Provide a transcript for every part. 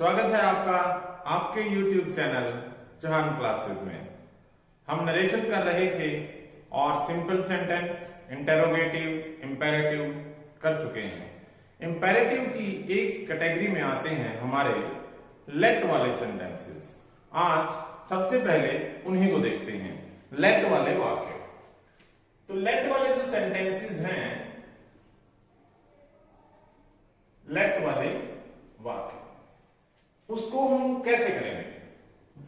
स्वागत है आपका आपके YouTube चैनल चौहान क्लासेस में। हम नरेशन कर रहे थे और सिंपल सेंटेंस, इंटेरोगेटिव, इंपेरेटिव कर चुके हैं। इंपेरेटिव की एक कैटेगरी में आते हैं हमारे लेट वाले सेंटेंसेस। आज सबसे पहले उन्हीं को देखते हैं, लेट वाले वाक्य। तो लेट वाले जो सेंटेंसेस हैं, लेट वाले वाक्य, उसको हम कैसे करेंगे?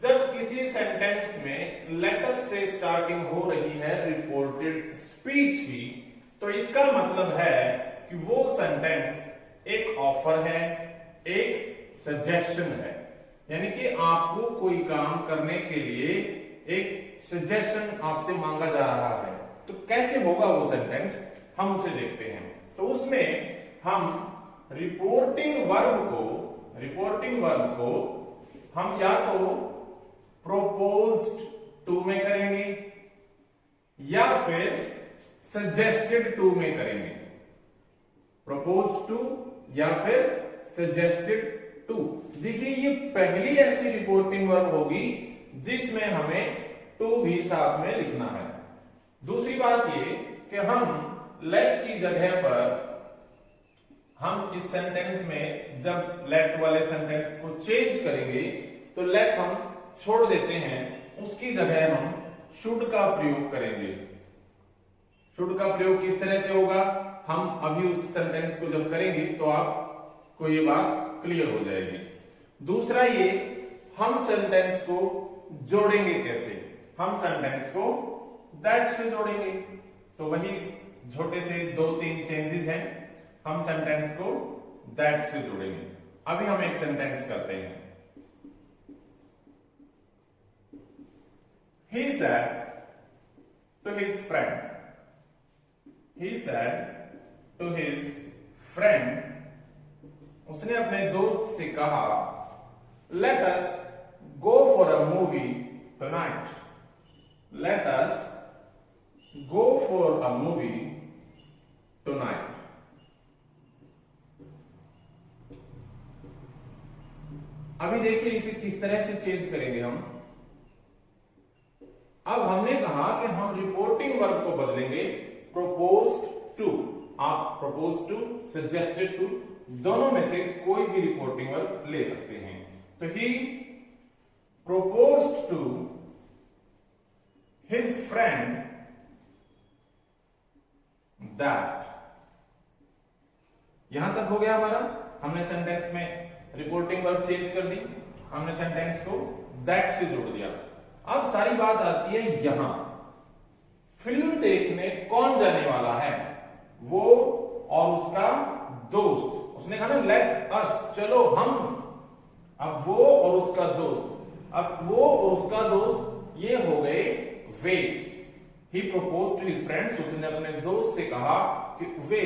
जब किसी सेंटेंस में लेटर से स्टार्टिंग हो रही है रिपोर्टेड स्पीच की, तो इसका मतलब है कि वो सेंटेंस एक ऑफर है, एक सजेशन है। यानी कि आपको कोई काम करने के लिए एक सजेशन आपसे मांगा जा रहा है। तो कैसे होगा वो सेंटेंस, हम उसे देखते हैं। तो उसमें हम रिपोर्टिंग वर्ब को हम या तो प्रोपोज्ड टू में करेंगे या फिर सजेस्टेड टू में करेंगे। प्रोपोज्ड टू या फिर सजेस्टेड टू। देखिए, ये पहली ऐसी रिपोर्टिंग वर्ब होगी जिसमें हमें टू भी साथ में लिखना है। दूसरी बात ये कि हम लेट की जगह पर हम इस सेंटेंस में जब लेट वाले सेंटेंस को चेंज करेंगे तो लेट हम छोड़ देते हैं, उसकी जगह हम शुड का प्रयोग करेंगे। शुड का प्रयोग किस तरह से होगा, हम अभी उस सेंटेंस को जब करेंगे तो आपको ये बात क्लियर हो जाएगी। दूसरा ये, हम सेंटेंस को जोड़ेंगे कैसे? हम सेंटेंस को दैट से जोड़ेंगे। तो वही छोटे से 2-3 चेंजेस हैं। हम सेंटेंस को दैट से जोड़ेंगे। अभी हम एक सेंटेंस करते हैं। He said to his friend. He said to his friend. उसने अपने दोस्त से कहा, Let us go for a movie tonight. Let us go for a movie tonight. अभी देखिए इसे किस तरह से चेंज करेंगे हम। अब हमने कहा कि हम रिपोर्टिंग वर्ब को बदलेंगे प्रोपोज्ड टू। आप प्रोपोज्ड टू, सजेस्टेड टू, दोनों में से कोई भी रिपोर्टिंग वर्ब ले सकते हैं। तो he proposed to his friend that. यहां तक हो गया हमारा। हमने सेंटेंस में रिपोर्टिंग वर्ब चेंज कर दी, हमने सेंटेंस को दैट से जोड़ दिया। अब सारी बात आती है यहां, फिल्म देखने कौन जाने वाला है? वो और उसका दोस्त। उसने कहा ना लेट अस, चलो हम। अब वो और उसका दोस्त, अब वो और उसका दोस्त ये हो गए वे। ही प्रोपोज्ड टू हिज फ्रेंड्स, उसने अपने दोस्त से कहा कि वे,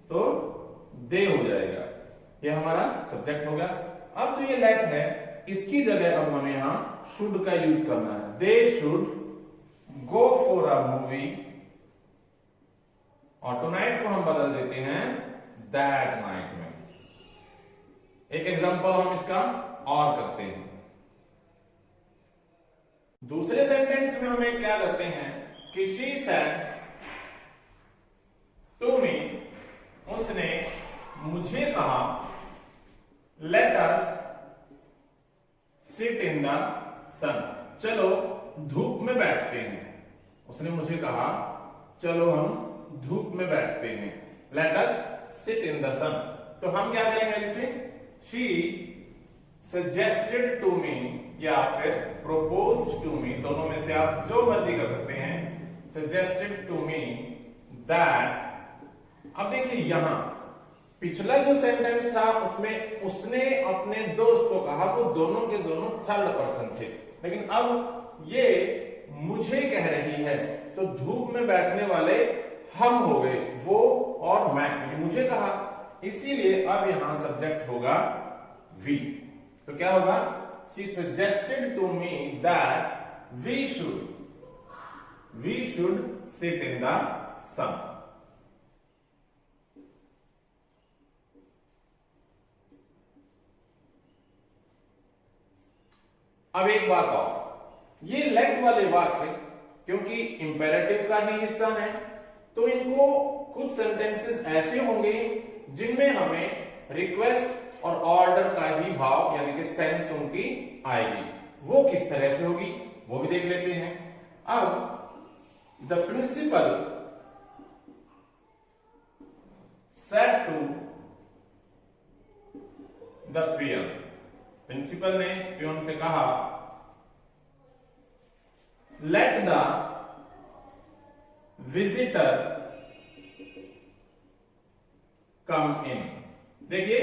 तो दे हो जाएगा। ये हमारा सब्जेक्ट हो गया। अब जो ये लेट है, इसकी जगह अब हमें यहां शुड का यूज करना है। They should go for a movie, और टुनाइट को हम बदल देते हैं दैट नाइट में। एक एग्जांपल हम इसका और करते हैं। दूसरे सेंटेंस में हमें क्या करते हैं कि शी सेड टू मी, उसने मुझे कहा, let us sit in the sun, चलो धूप में बैठते हैं। उसने मुझे कहा चलो हम धूप में बैठते हैं। Let us sit in the sun. तो हम क्या करेंगे इसे? शी सजेस्टेड टू मी या फिर प्रोपोज्ड टू मी, दोनों में से आप जो मर्जी कर सकते हैं। Suggested to me that. अब देखिए यहां पिछला जो सेंटेंस था उसमें उसने अपने दोस्त को कहा, वो दोनों के दोनों थर्ड पर्सन थे। लेकिन अब ये मुझे कह रही है, तो धूप में बैठने वाले हम हो गए, वो और मैं। मुझे कहा, इसीलिए अब यहां सब्जेक्ट होगा वी। तो क्या होगा? She suggested to me that we should sit in the sun. अब एक बात और, ये लेट वाले वाक्य क्योंकि इंपेरेटिव का ही हिस्सा है, तो इनको कुछ सेंटेंसेस ऐसे होंगे जिनमें हमें रिक्वेस्ट और ऑर्डर का ही भाव यानी कि सेंस उनकी आएगी। वो किस तरह से होगी वो भी देख लेते हैं। अब the principal said to the peon, principal ने पियन से कहा let the visitor come in. देखिए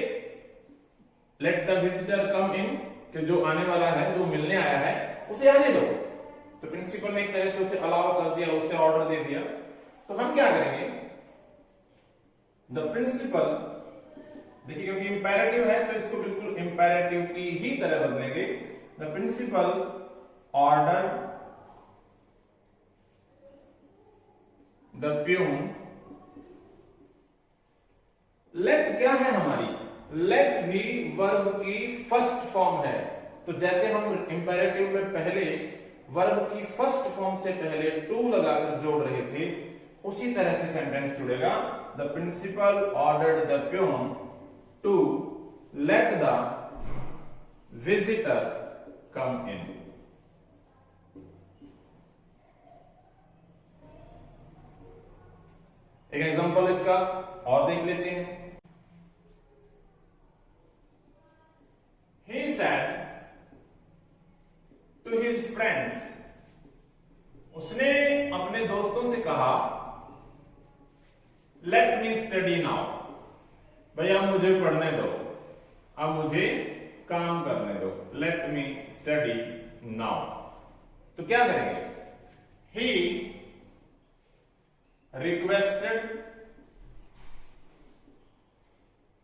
let the visitor come in कि जो आने वाला है, जो मिलने आया है उसे आने दो। तो प्रिंसिपल ने एक तरह से उसे अलाउ कर दिया, उसे ऑर्डर दे दिया। तो हम क्या करेंगे, द प्रिंसिपल, देखिए क्योंकि इंपेरेटिव है तो इसको बिल्कुल इंपेरेटिव की ही तरह बदलेंगे। The principal order the peon. Let क्या है हमारी, लेट भी वर्ब की फर्स्ट फॉर्म है। तो जैसे हम इंपेरेटिव में पहले वर्ब की फर्स्ट फॉर्म से पहले टू लगाकर जोड़ रहे थे, उसी तरह से सेंटेंस जुड़ेगा। The principal ordered the peon to let the visitor come in. एक एग्जांपल इसका और देख लेते हैं। He said to his friends, उसने अपने दोस्तों से कहा Let me study now, भैया मुझे पढ़ने दो, अब मुझे काम करने दो। Let me study now। तो क्या करेंगे, He requested,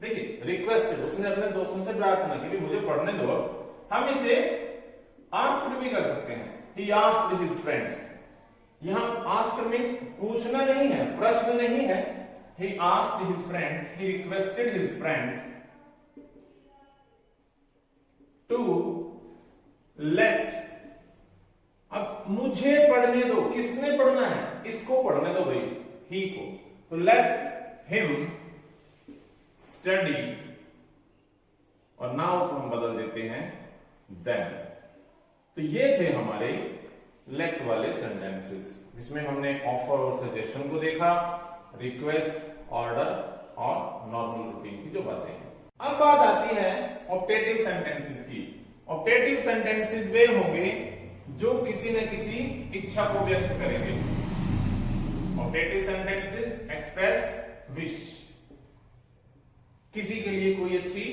देखिए रिक्वेस्टेड, उसने अपने दोस्तों से प्रार्थना की मुझे पढ़ने दो। हम इसे आस्क्ड भी कर सकते हैं, he asked his friends। यहां आस्क्ड मींस पूछना नहीं है, प्रश्न नहीं है। he asked his friends, he requested his friends to let, अब मुझे पढ़ने दो, किसने पढ़ना है, इसको पढ़ने दो भाई, ही को। तो let him study, और नाउ को हम बदल देते हैं then। तो ये थे हमारे लेट वाले सेंटेंसेस, जिसमें हमने ऑफर और सजेशन को देखा, रिक्वेस्ट, ऑर्डर और नॉर्मल रूटीन की जो बातें हैं। अब बात आती है ऑप्टेटिव सेंटेंसेस की। ऑप्टेटिव सेंटेंसेस वे होंगे जो किसी न किसी इच्छा को व्यक्त करेंगे। ऑप्टेटिव सेंटेंसेस एक्सप्रेस विश, किसी के लिए कोई अच्छी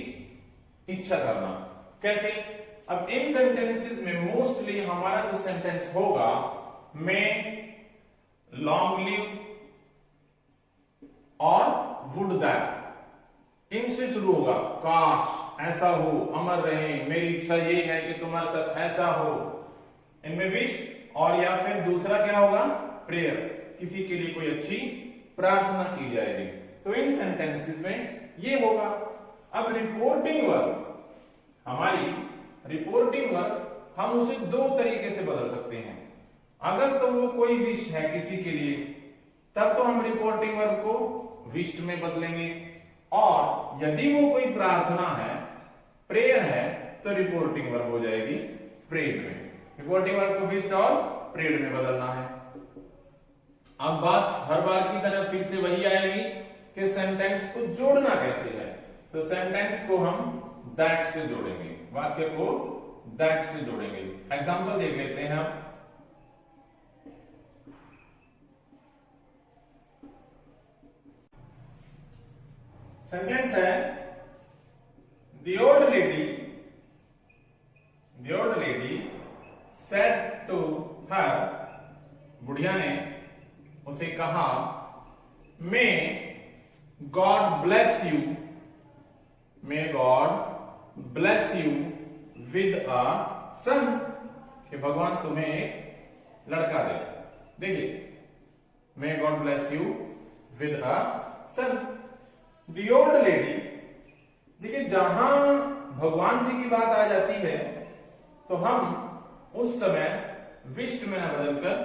इच्छा करना। कैसे, अब इन सेंटेंसेस में मोस्टली हमारा जो सेंटेंस होगा, मे, लॉन्ग लिव और वुड दैट, इनसे शुरू होगा। काश ऐसा हो, अमर रहे, मेरी इच्छा ये है कि तुम्हारे साथ ऐसा हो। इनमें विश, और या फिर दूसरा क्या होगा, प्रेयर, किसी के लिए कोई अच्छी प्रार्थना की जाएगी। तो इन सेंटेंसेस में ये होगा। अब रिपोर्टिंग वर्ब, हमारी रिपोर्टिंग वर्ब हम उसे दो तरीके से बदल सकते हैं। अगर तो वो कोई विश है किसी के लिए, तब तो हम रिपोर्टिंग वर्ब को विश्ड में बदलेंगे, और यदि वो कोई प्रार्थना है, प्रेयर है, तो रिपोर्टिंग वर्ब हो जाएगी प्रेड में। रिपोर्टिंग वर्ब को विश्ड और प्रेड में बदलना है। अब बात हर बार की तरह फिर से वही आएगी कि सेंटेंस को जोड़ना कैसे है। तो सेंटेंस को हम दैट से जोड़ेंगे, वाक्य को दैट से जोड़ेंगे। एग्जांपल देख लेते हैं हम। सेंटेंस है The old lady said to her, बुढ़िया ने उसे कहा, May God bless you, may God bless you with a son, कि भगवान तुम्हें एक लड़का दे। देखिए, May God bless you with a son। The old lady, देखिए जहां भगवान जी की बात आ जाती है तो हम उस समय विश्ड में ना बदलकर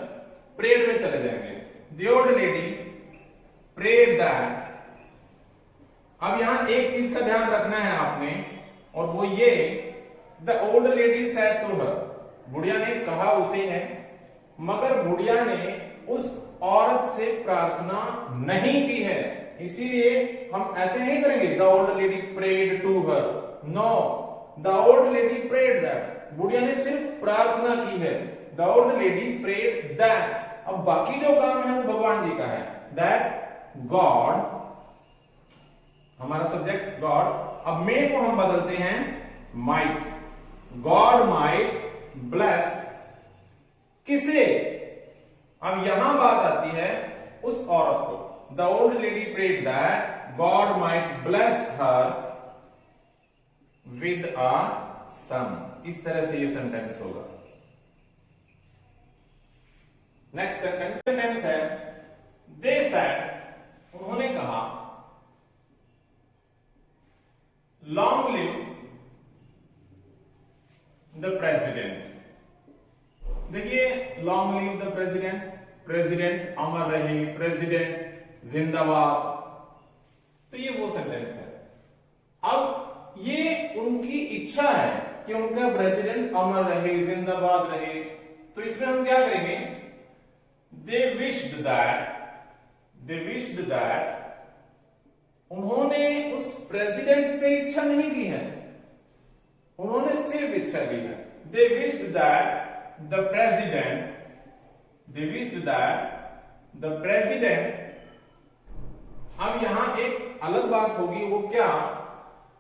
प्रेड में चले जाएंगे। The old lady prayed that. अब यहां एक चीज का ध्यान रखना है आपने, और वो ये, the old lady said to her, बुढ़िया ने कहा उसे है, मगर बुढ़िया ने उस औरत से प्रार्थना नहीं की है। इसीलिए हम ऐसे नहीं करेंगे the old lady prayed to her, no, the old lady prayed that. बुढ़िया ने सिर्फ प्रार्थना की है, the old lady prayed that. अब बाकी जो काम है वो भगवान जी का है, दैट गॉड, हमारा सब्जेक्ट गॉड। अब मे को हम बदलते हैं माइट, गॉड माइट ब्लेस किसे? अब यहां बात आती है उस औरत को, the old lady prayed that God might bless her with a son. इस तरह से ये सेंटेंस होगा। नेक्स्ट सेंटेंस है दे सेड, उन्होंने कहा, लॉन्ग लिव द प्रेसिडेंट। देखिए, long live the president, president अमर रहे, प्रेसिडेंट जिंदाबाद, तो ये वो सेंटेंस है। अब ये उनकी इच्छा है कि उनका प्रेसिडेंट अमर रहे, जिंदाबाद रहे, तो इसमें हम क्या करेंगे? दे विश्ड दैट, उन्होंने उस प्रेसिडेंट से इच्छा नहीं की है, उन्होंने सिर्फ इच्छा की है। दे विश्ड दैट द प्रेसिडेंट। अब यहां एक अलग बात होगी, वो क्या?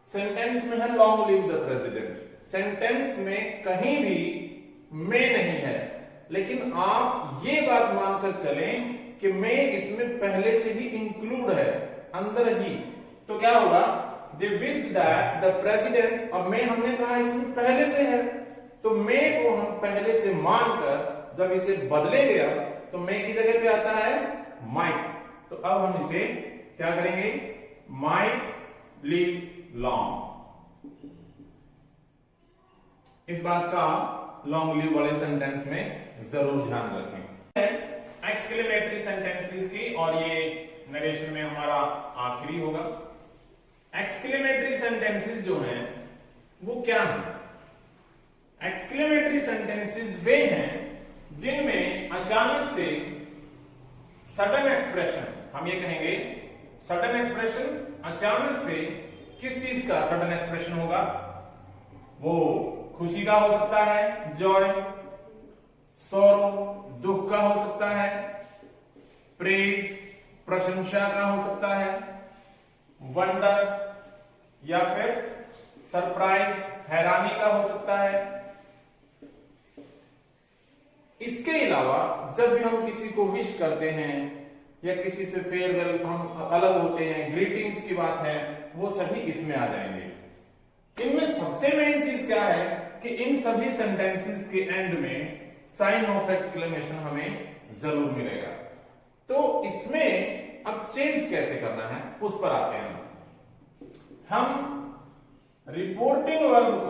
सेंटेंस में है long live the president, sentence में कहीं भी में नहीं है, लेकिन आप ये बात मानकर चलें कि में इसमें पहले से ही इंक्लूड है, अंदर ही। तो क्या होगा? दे विश्ड दैट द प्रेसिडेंट, अब में हमने कहा इसमें पहले से है, तो में को हम पहले से मानकर जब इसे बदले गया तो में की जगह पे आता है माइट। तो अब हम इसे क्या करेंगे? Might live long. इस बात का लॉन्ग लिव वाले सेंटेंस में जरूर ध्यान रखें। एक्सक्लेमेटरी सेंटेंसेस की, और ये नरेशन में हमारा आखिरी होगा। एक्सक्लेमेटरी सेंटेंसेस जो हैं वो क्या हैं? एक्सक्लेमेटरी सेंटेंसेस वे हैं जिनमें अचानक से सडन एक्सप्रेशन, हम ये कहेंगे सडन एक्सप्रेशन, अचानक से किस चीज का सडन एक्सप्रेशन होगा? वो खुशी का हो सकता है, जॉय, सॉरो, दुख का हो सकता है, प्रेज, प्रशंसा का हो सकता है, वंडर या फिर सरप्राइज, हैरानी का हो सकता है। इसके अलावा जब भी हम किसी को विश करते हैं या किसी से फेयरवेल, हम अलग होते हैं, ग्रीटिंग्स की बात है, वो सभी इसमें आ जाएंगे। इनमें सबसे मेन चीज क्या है कि इन सभी सेंटेंसेस के एंड में साइन ऑफ एक्सक्लेमेशन हमें जरूर मिलेगा। तो इसमें अब चेंज कैसे करना है उस पर आते हैं। हम रिपोर्टिंग वर्ब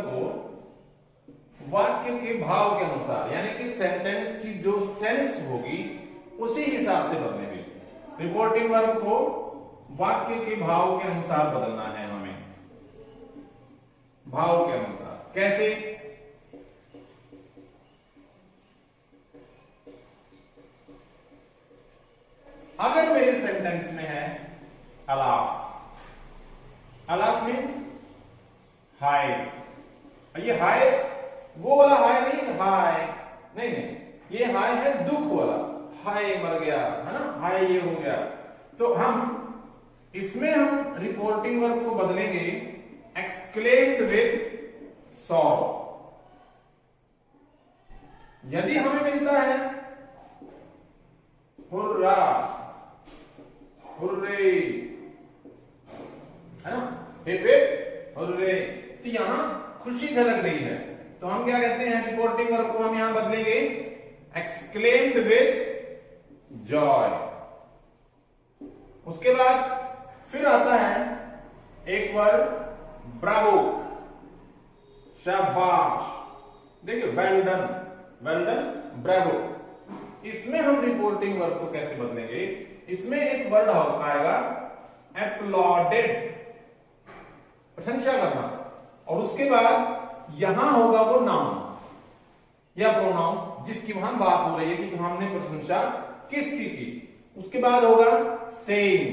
को वाक्य के भाव के अनुसार, यानी कि सेंटेंस की जो सेंस होगी उसी हिसाब से बदलेंगे। रिपोर्टिंग वर्ब को वाक्य के भाव के अनुसार बदलना है हमें, भाव के अनुसार। कैसे? अगर मेरे सेंटेंस में है अलास, अलास मीन्स हाय, ये हाय वो वाला हाय नहीं, हाय नहीं, ये हाय है दुख वाला, हाय मर गया है ना, हाय ये हो गया। तो हम इसमें हम रिपोर्टिंग वर्ब को बदलेंगे एक्सक्लेम्ड विद सॉरो। यदि हमें मिलता है हुर्रा, हुर्रे, है ना, हिप हिप हुर्रे, तो यहां खुशी झलक रही है, तो हम क्या कहते हैं? रिपोर्टिंग वर्ब को हम यहां बदलेंगे एक्सक्लेम्ड विद जॉय। उसके बाद फिर आता है एक वर्ब ब्रावो, शाबाश, देखिए well done, well done, bravo. इसमें हम रिपोर्टिंग वर्ब को कैसे बदलेंगे, इसमें एक वर्ड आएगा एप्लॉडेड, प्रशंसा करना, और उसके बाद यहां होगा वो नाउन या प्रोनाउन जिसकी वहां बात हो रही है कि हमने प्रशंसा किसकी की, उसके बाद होगा सेइंग।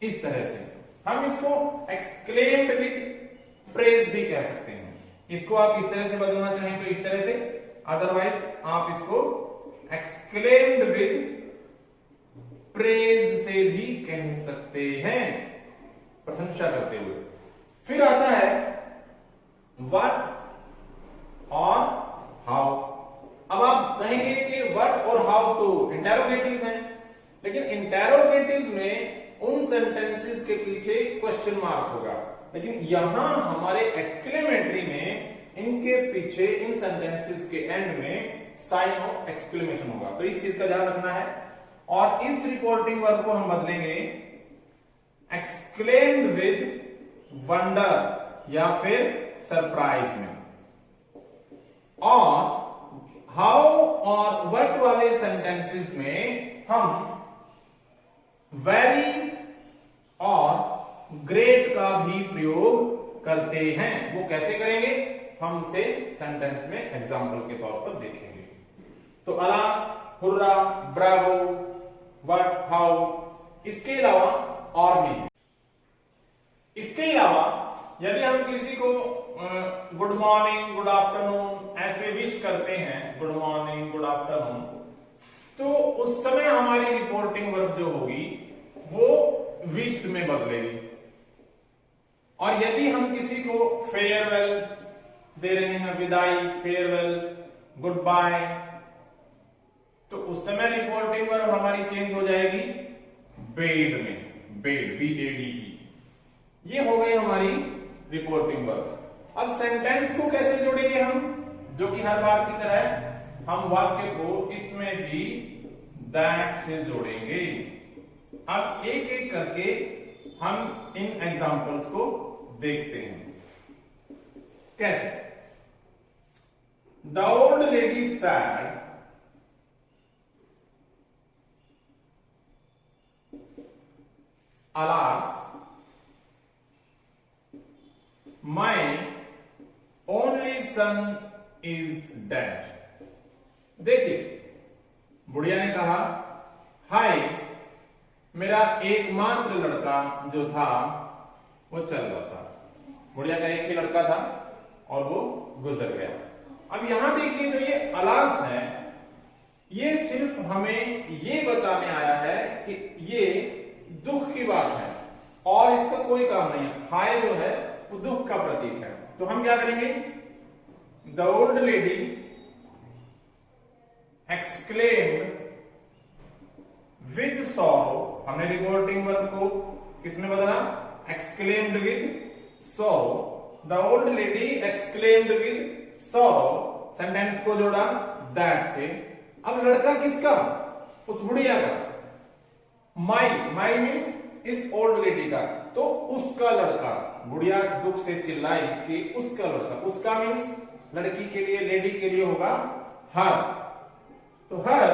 इस तरह से हम इसको एक्सक्लेम्ड विद प्रेज भी कह सकते हैं। इसको आप इस तरह से बदलना चाहें तो इस तरह से, अदरवाइज आप इसको एक्सक्लेम्ड विद प्रेज से भी कह सकते हैं, प्रशंसा करते हुए। फिर आता है व्हाट और हाउ। अब आप कहेंगे कि व्हाट और हाउ तो इंटेरोगेटिव्स हैं, लेकिन इंटेरोगेटिव्स में उन सेंटेंसेस के पीछे क्वेश्चन मार्क होगा, लेकिन यहां हमारे एक्सक्लेमेटरी में इनके पीछे, इन सेंटेंसेस के एंड में साइन ऑफ एक्सक्लेमेशन होगा। तो इस चीज का ध्यान रखना है। और इस रिपोर्टिंग वर्ब को हम बदलेंगे एक्सक्लेम्ड विद वंडर या फिर सरप्राइज में। और हाउ और व्हाट वाले सेंटेंसेस में हम वेरी और ग्रेट का भी प्रयोग करते हैं। वो कैसे करेंगे हम इसे सेंटेंस में एग्जांपल के तौर पर देखेंगे। तो alas, hurrah, Bravo, what, how. इसके अलावा और भी, इसके अलावा यदि हम किसी को गुड मॉर्निंग, गुड आफ्टरनून ऐसे विश करते हैं, गुड मॉर्निंग, गुड आफ्टरनून, तो उस समय हमारी रिपोर्टिंग वर्ब जो होगी वो विश्ड में बदलेगी। और यदि हम किसी को फेयरवेल दे रहे हैं, विदाई, फेयरवेल, गुड बाय, तो उस समय रिपोर्टिंग वर्ब हमारी चेंज हो जाएगी बेड में, बेड, BADE। ये हो गई हमारी रिपोर्टिंग वर्ब। अब सेंटेंस को कैसे जोड़ेंगे हम, जो कि हर बार की तरह हम वाक्य को इसमें भी दैट से जोड़ेंगे। अब एक एक करके हम इन एग्जांपल्स को देखते हैं कैसे। The old lady sad alas my only son is dead। देखिए, बुढ़िया ने कहा, हाय, मेरा एकमात्र लड़का जो था वो चल बसा। बुढ़िया का एक ही लड़का था और वो गुजर गया। अब यहां देखिए, जो ये अलास है, ये सिर्फ हमें ये बताने आया है कि ये दुख की बात है और इसका कोई काम नहीं है। हाय जो है वो दुख का प्रतीक है। तो हम क्या करेंगे, the old lady exclaimed with sorrow. हमने रिपोर्टिंग वर्ब को किसमें बदला, exclaimed with sorrow. The old lady exclaimed with sorrow, sentence को जोड़ा दैट से। अब लड़का किसका, उस बुढ़िया का। माई, माई मीन्स इस ओल्ड लेडी का, तो उसका लड़का। बुढ़िया दुख से चिल्लाई कि उसका लड़का, उसका मीन्स लड़की के लिए, लेडी के लिए होगा हर। तो her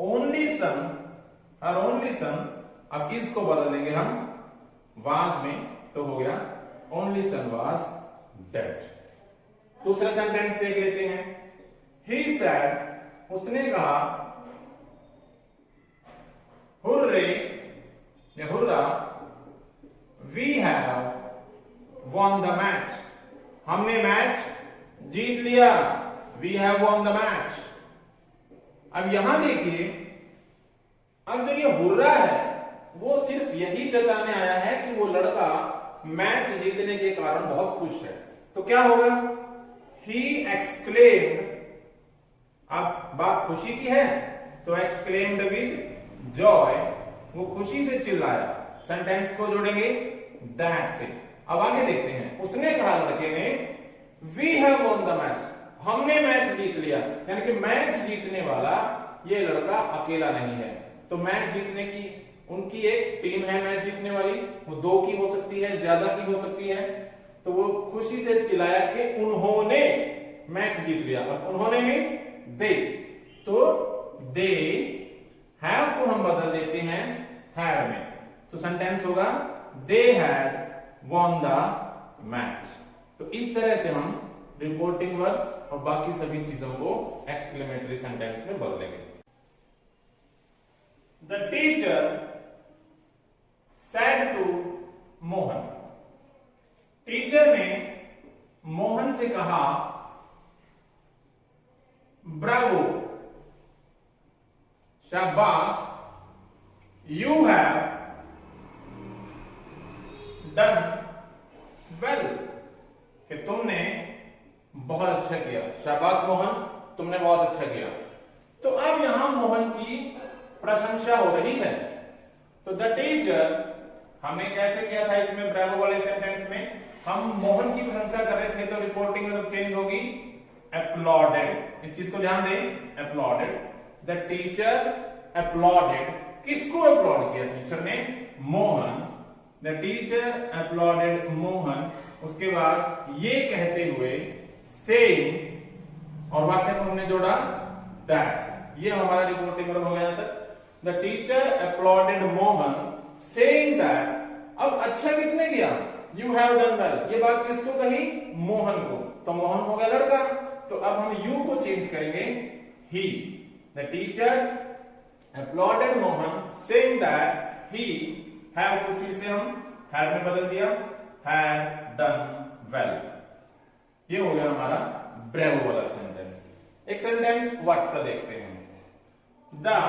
only son, her only son. अब इसको बदल देंगे हम वाज में, तो हो गया ओनली सन वाज डेड। दूसरा सेंटेंस देख लेते हैं। ही सेड, उसने कहा, हुर्रे या hurrah, we have won the match. हमने मैच जीत लिया, we have won the match. अब यहां देखिए, अब जो ये हुर्रा है वो सिर्फ यही जताने आया है कि वो लड़का मैच जीतने के कारण बहुत खुश है। तो क्या होगा, ही एक्सक्लेम्ड। अब बात खुशी की है तो एक्सक्लेम्ड विद जॉय, वो खुशी से चिल्लाया। सेंटेंस को जोड़ेंगे दैट से। अब आगे देखते हैं। उसने कहा, लड़के ने, we have won the match, हमने मैच जीत लिया। यानी कि मैच जीतने वाला ये लड़का अकेला नहीं है। तो मैच जीतने की उनकी एक टीम है, मैच जीतने वाली, वो 2 की हो सकती है, ज्यादा की हो सकती है। तो वो खुशी से चिल्लाया कि उन्होंने मैच जीत लिया। अब उन्होंने मीन्स दे, तो दे हैव को हम बदल देते हैं हैड में, तो सेंटेंस होगा they had von the match. तो इस तरह से हम रिपोर्टिंग वर्ब और बाकी सभी चीजों को एक्सक्लेमेटरी सेंटेंस में बदलेंगे। The teacher said to Mohan, teacher ने मोहन से कहा ब्रावो, शाबाश, यू हैव डन वेल, कि तुमने बहुत अच्छा किया। शाबाश मोहन, तुमने बहुत अच्छा किया। तो अब यहां मोहन की प्रशंसा हो रही है। तो द टीचर हमने कैसे किया था इसमें ब्रावो वाले सेंटेंस में, हम मोहन की प्रशंसा कर रहे थे तो रिपोर्टिंग में चेंज होगी applauded। इस चीज को ध्यान दें, applauded, द टीचर applauded, किसको अपलॉड किया टीचर ने? Mohan. The teacher applauded Mohan. उसके बाद ये कहते हुए saying, और वाक्य को हमने जोड़ा that, ये हमारा रिपोर्टिंग वर्ब हो गया था। The teacher applauded Mohan saying that, अब अच्छा किसने किया? You have done well, ये बात किसको कही? मोहन को, तो मोहन हो गया लड़का, तो अब हम you को चेंज करेंगे he। The teacher applauded Mohan saying that he have को फिर से हम had में बदल दिया, had done well। ये हो गया हमारा ब्रेवो वाला सेंटेंस। एक सेंटेंस व्हाट का देखते हैं। The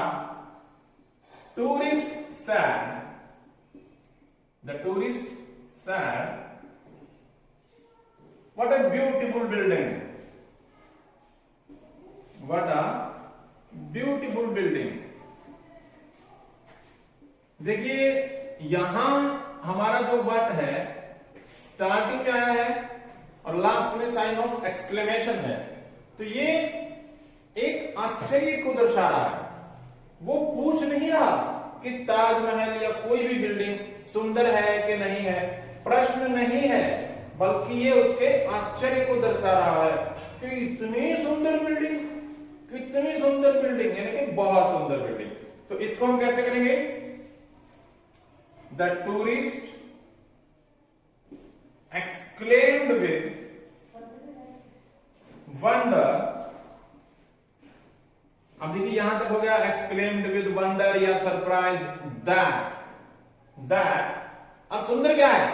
tourist said, the tourist said, what a beautiful building, what a beautiful building। देखिए यहां हमारा जो वर्ड है स्टार्टिंग में आया है और लास्ट में साइन ऑफ एक्सक्लेमेशन है, तो ये एक आश्चर्य को दर्शा रहा है। वो पूछ नहीं रहा कि ताजमहल या कोई भी बिल्डिंग सुंदर है कि नहीं है, प्रश्न नहीं है, बल्कि ये उसके आश्चर्य को दर्शा रहा है कि इतनी सुंदर बिल्डिंग, कितनी सुंदर बिल्डिंग, यानी कि बहुत सुंदर बिल्डिंग। तो इसको हम कैसे करेंगे? The tourist exclaimed with wonder। अब देखिए यहां तक हो गया exclaimed with wonder या सरप्राइज that। अब सुंदर क्या है?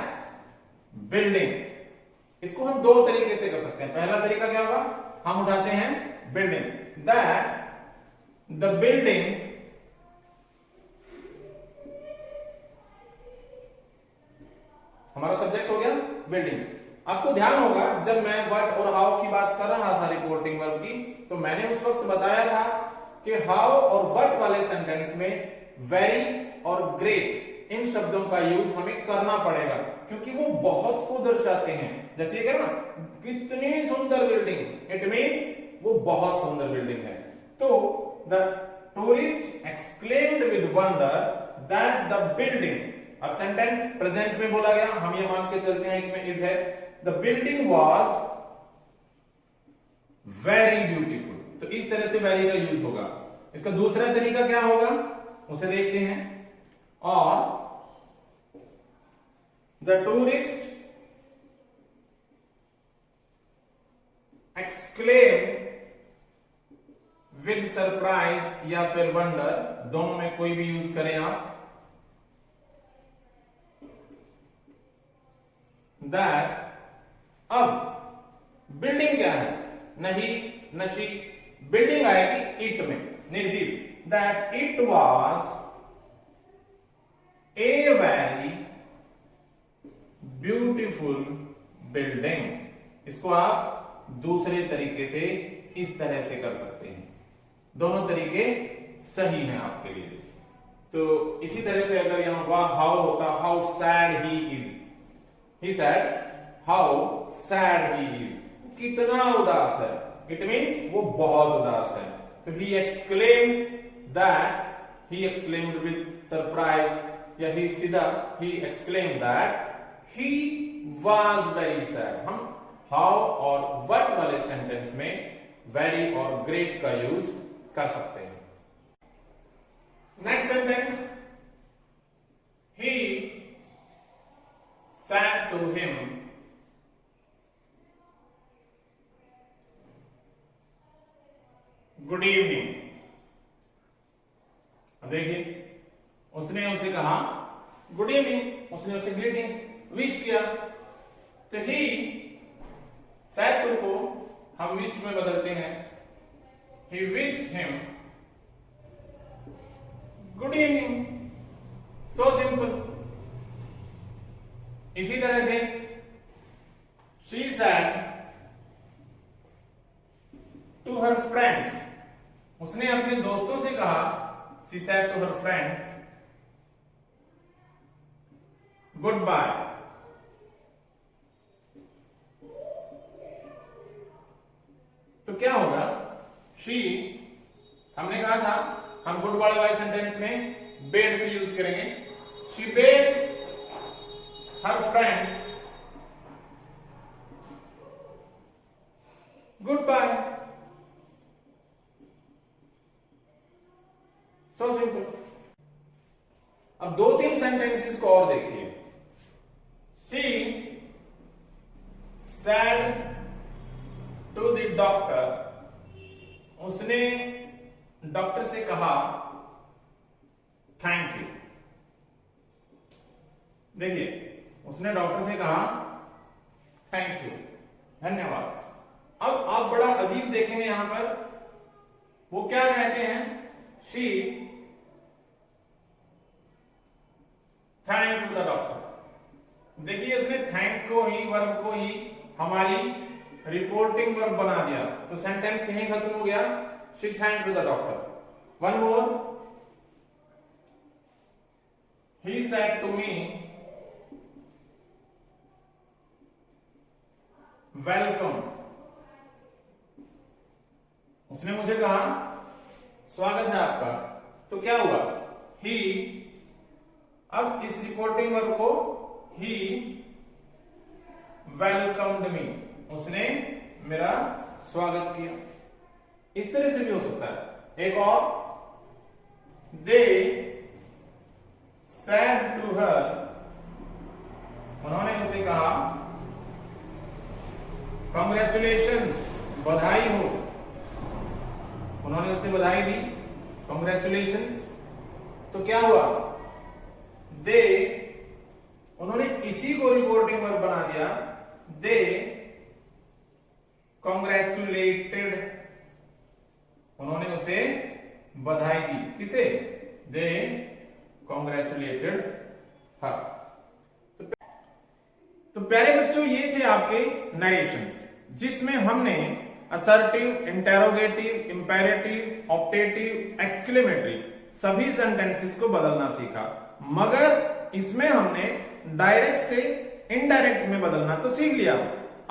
बिल्डिंग। इसको हम दो तरीके से कर सकते हैं। पहला तरीका क्या होगा? हम उठाते हैं बिल्डिंग, that the building हमारा सब्जेक्ट हो गया बिल्डिंग। आपको ध्यान होगा जब मैं व्हाट और हाउ की बात कर रहा था रिपोर्टिंग वर्ब की, तो मैंने उस वक्त बताया था कि हाउ और व्हाट वाले सेंटेंस में वेरी और ग्रेट इन शब्दों का यूज हमें करना पड़ेगा, क्योंकि वो बहुत को दर्शाते हैं। जैसे ये कह ना कितनी सुंदर बिल्डिंग, इट मींस वो बहुत सुंदर बिल्डिंग है। तो the tourist exclaimed with wonder that the building, अब सेंटेंस प्रेजेंट में बोला गया, हम ये मान के चलते हैं इसमें इज है, the building was very beautiful. तो इस तरह से वेरी का यूज होगा। इसका दूसरा तरीका क्या होगा उसे देखते हैं। और the tourist exclaim with surprise या फिर वंडर, दोनों में कोई भी यूज करें आप, दैट। अब बिल्डिंग क्या है? नहीं नशी, बिल्डिंग आएगी इट में, निर्जीव। That it was a very beautiful building. इसको आप दूसरे तरीके से इस तरह से कर सकते हैं। दोनों तरीके सही हैं आपके लिए। तो इसी तरह से अगर यहां वह हाउ होता, how sad he is, he said how sad he is, कितना उदास है, it means वो बहुत उदास है। तो he exclaimed that, he exclaimed with surprise, या he exclaimed that he was very sad। हम how और what वाले सेंटेंस में very और great का यूज कर सकते हैं। Next sentence, he said to him good evening. अब देखिए, उसने उसे कहा गुड इवनिंग, उसने उसे ग्रीटिंग्स विश किया। तो ही सैड टू को हम विश में बदलते हैं, he wished him good evening. So simple. इसी तरह से she said to her friends, उसने अपने दोस्तों से कहा, she said to her friends goodbye. तो क्या होगा, शी, हमने कहा था हम गुड बाय वाले सेंटेंस में बेड से यूज करेंगे। She bade her friends goodbye. So simple. अब दो तीन सेंटेंसेस को और देखिए। She said to the doctor, उसने डॉक्टर से कहा थैंक यू। देखिए, उसने डॉक्टर से कहा थैंक यू, धन्यवाद। अब आप बड़ा अजीब देखेंगे यहां पर, वो क्या कहते हैं, she thank to the doctor. देखिए, इसने थैंक को ही, वर्ब को ही हमारी रिपोर्टिंग वर्ब बना दिया, तो सेंटेंस यहीं खत्म हो गया। She thank to the doctor. One more, he said to me welcome, उसने मुझे कहा स्वागत है आपका। तो क्या हुआ, ही, अब इस रिपोर्टिंग वर्ब को ही वेलकम्ड मी, उसने मेरा स्वागत किया। इस तरह से भी हो सकता है। एक और, दे सेड टू हर, उन्होंने उसे कहा कांग्रेचुलेशंस, बधाई हो, उन्होंने उसे बधाई दी, कांग्रेचुलेशंस। तो क्या हुआ, दे, उन्होंने इसी को रिपोर्टिंग वर्ब बना दिया, दे कांग्रेचुलेटेड, उन्होंने उसे बधाई दी। किसे, दे कांग्रेचुलेटेड हर। तो प्यारे बच्चों, ये थे आपके नरेशंस, जिसमें हमने assertive, interrogative, imperative, optative, exclamatory सभी सेंटेंसेस को बदलना सीखा। मगर इसमें हमने डायरेक्ट से इनडायरेक्ट में बदलना तो सीख लिया।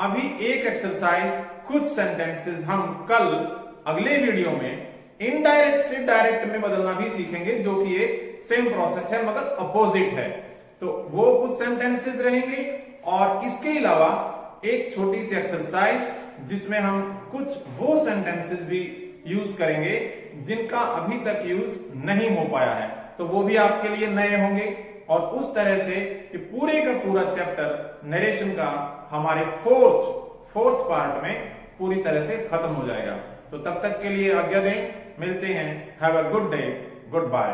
अभी एक एक्सरसाइज, कुछ सेंटेंसेस हम कल अगले वीडियो में इनडायरेक्ट से डायरेक्ट में बदलना भी सीखेंगे, जो कि एक सेम प्रोसेस है मगर अपोजिट है। तो वो कुछ सेंटेंसेस रहेंगे, और इसके अलावा एक छोटी सी एक्सरसाइज जिसमें हम कुछ वो सेंटेंसेस भी यूज करेंगे जिनका अभी तक यूज नहीं हो पाया है, तो वो भी आपके लिए नए होंगे। और उस तरह से कि पूरे का पूरा चैप्टर नरेशन का हमारे फोर्थ पार्ट में पूरी तरह से खत्म हो जाएगा। तो तब तक के लिए आज्ञा दें, मिलते हैं। Have a good day, good bye.